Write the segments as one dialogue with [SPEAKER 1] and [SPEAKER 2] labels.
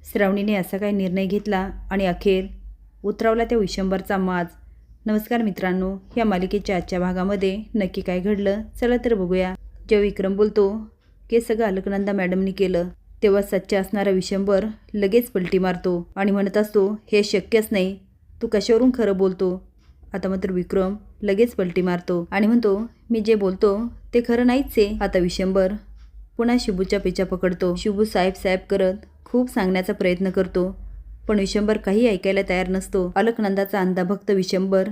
[SPEAKER 1] श्रावणीने असा काय निर्णय घेतला आणि अखेर उतरवला त्या विशंभरचा माज। नमस्कार मित्रांनो, या मालिकेच्या आजच्या भागामध्ये नक्की काय घडलं चला तर बघूया। जेव्हा विक्रम बोलतो की सगळं अलकनंदा मॅडमनी केलं, तेव्हा सच्चा असणारा विशंभर लगेच पलटी मारतो आणि म्हणत असतो हे शक्यच नाही, तू कशावरून खरं बोलतो। आता मात्र विक्रम लगेच पलटी मारतो आणि म्हणतो मी जे बोलतो ते खरं नाहीच आहे। आता विशंभर पुन्हा शिबूचा पिछा पकडतो। शिबू साहेब साहेब करत खूप सांगण्याचा प्रयत्न करतो, पण विशंभर काही ऐकायला तयार नसतो। अलकनंदाचा अंधाभक्त विशंभर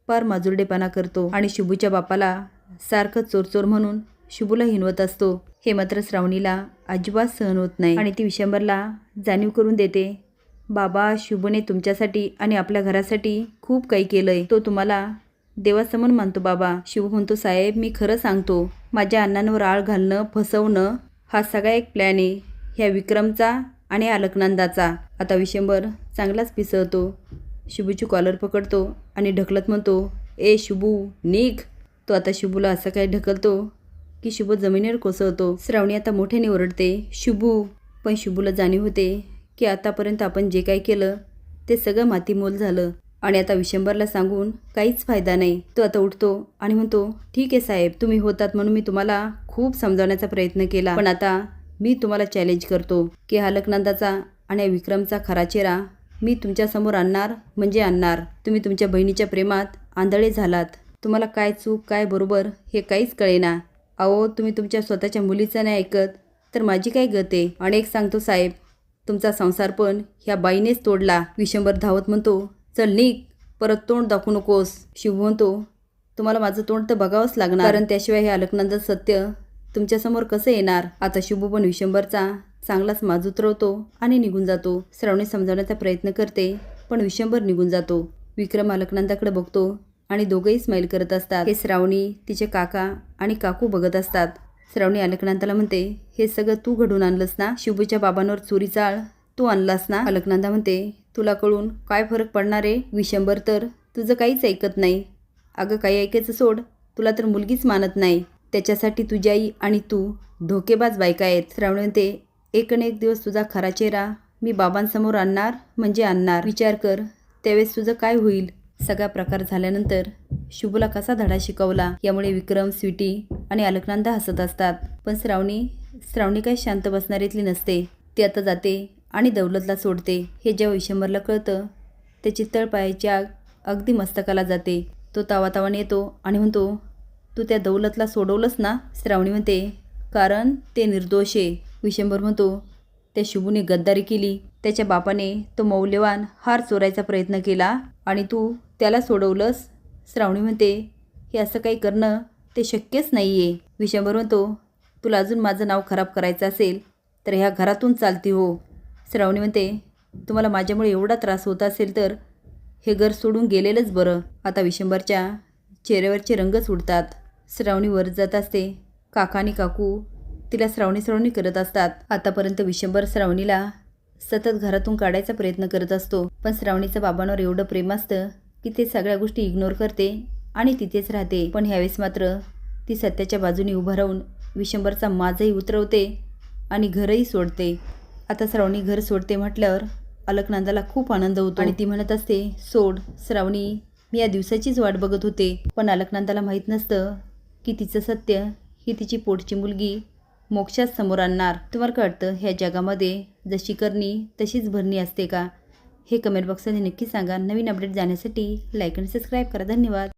[SPEAKER 1] पार माजुरडेपणा करतो आणि शिबूच्या बापाला सारखं चोर म्हणून शिबूला हिनवत असतो। हे मात्र श्रावणीला अजिबात सहन होत नाही आणि ती विशंभरला जाणीव करून देते, बाबा शिबूने तुमच्यासाठी आणि आपल्या घरासाठी खूप काही केलंय, तो तुम्हाला देवासमोर मानतो बाबा। शिबू म्हणतो साहेब मी खरं सांगतो, माझ्या अण्णांवर आळ घालणं फसवणं हा सगळा एक प्लॅन आहे, ह्या विक्रमचा आणि अलकनंदाचा। आता विशंभर चांगलाच पिसळतो, शिबूची कॉलर पकडतो आणि ढकलत म्हणतो ए शिबू निघ। तो आता शिबूला असं काय ढकलतो की शिबू जमिनीवर कोसळतो। श्रावणी आता मोठ्याने ओरडते शिबू, पण शिबूला जाणीव होते की आतापर्यंत आपण जे काय केलं ते सगळं मातीमोल झालं आणि आता विशंभरला सांगून काहीच फायदा नाही। तो आता उठतो आणि म्हणतो ठीक आहे साहेब, तुम्ही होतात म्हणून मी तुम्हाला खूप समजावण्याचा प्रयत्न केला, पण आता मी तुम्हाला चॅलेंज करतो की अलकनंदाचा आणि विक्रमचा खरा चेहरा मी तुमच्यासमोर आणणार म्हणजे आणणार। तुम्ही तुमच्या बहिणीच्या प्रेमात आंधळे झालात, तुम्हाला काय चूक काय बरोबर हे काहीच कळेना। अहो तुम्ही तुमच्या स्वतःच्या मुलीचं नाही ऐकत तर माझी काय गत आहे। आणि एक सांगतो साहेब, तुमचा संसार पण ह्या बाईनेच तोडला। विशंभर धावत म्हणतो चल निघ, परत तोंड दाखवू नकोस। शिव म्हणतो तुम्हाला माझं तोंड तर बघावंच लागणार, कारण त्याशिवाय हे अलकनंदाचं सत्य तुमच्यासमोर कसं येणार। आता शिबू पण विशंभरचा चांगलाच माज उतरवतो आणि निघून जातो। श्रावणी समजावण्याचा प्रयत्न करते पण विशंभर निघून जातो। विक्रम अलकनंदाकडे बघतो आणि दोघंही स्माईल करत असतात। हे श्रावणी तिचे काका आणि काकू बघत असतात। श्रावणी अलकनंदाला म्हणते हे सगळं तू घडून आणलंस ना, शिबूच्या बाबांवर चोरीचा आळ तू आणलास ना। अलकनंदा म्हणते तुला कळून काय फरक पडणार आहे, विशंभर तर तुझं काहीच ऐकत नाही। अगं काही ऐकायचं सोड, तुला तर मुलगीच मानत नाही, त्याच्यासाठी तुझी आई आणि तू धोकेबाज बायका आहेत। श्रावणी म्हणते एक न एक दिवस तुझा खरा चेहरा मी बाबांसमोर आणणार म्हणजे आणणार, विचार कर त्यावेळेस तुझं काय होईल। सगळा प्रकार झाल्यानंतर शिबूला कसा धडा शिकवला यामुळे विक्रम स्वीटी आणि अलकनंदा हसत असतात, पण श्रावणी काही शांत बसणारीतली नसते। ती आता जाते आणि दौलतला सोडते। हे जेव्हा विशंभरला कळतं त्याची तळपायाची आग अगदी मस्तकाला जाते। तो तावातावाने येतो आणि म्हणतो तू त्या दौलतला सोडवलंस ना। श्रावणी म्हणते कारण ते निर्दोष आहे। विशंभर म्हणतो त्या शिबूने गद्दारी केली, त्याच्या बापाने तो मौल्यवान हार चोरायचा प्रयत्न केला आणि तू त्याला सोडवलंस। श्रावणी म्हणते हे असं काही करणं ते शक्यच नाही आहे। विशंभर म्हणतो तुला अजून माझं नाव खराब करायचं असेल तर ह्या घरातून चालती हो। श्रावणी म्हणते तुम्हाला माझ्यामुळे एवढा त्रास होत असेल तर हे घर सोडून गेलेलंच बरं। आता विशंभरच्या चेहऱ्यावरचे रंगच उडतात। श्रावणी वर जात असते, काका आणि काकू तिला श्रावणी करत असतात। आतापर्यंत विशंभर श्रावणीला सतत घरातून काढायचा प्रयत्न करत असतो, पण श्रावणीचं बाबांवर एवढं प्रेम असतं की ते सगळ्या गोष्टी इग्नोर करते आणि तिथेच राहते। पण ह्यावेळेस मात्र ती सत्याच्या बाजूने उभं राहून विशंभरचा माजही उतरवते आणि घरही सोडते। आता श्रावणी घर सोडते म्हटल्यावर अलकनंदाला खूप आनंद होतो आणि ती म्हणत असते सोड श्रावणी, मी या दिवसाचीच वाट बघत होते। पण अलकनंदाला माहीत नसतं की तिचं सत्य ही तिची पोटची मुलगी मोक्षात समोर आणणार। तुम्हाला काय वाटतं, ह्या जगामध्ये जशी करणी तशीच भरणी असते का? हे कमेंट बॉक्समध्ये नक्की सांगा। नवीन अपडेट जाण्यासाठी लाईक आणि सबस्क्राईब करा। धन्यवाद।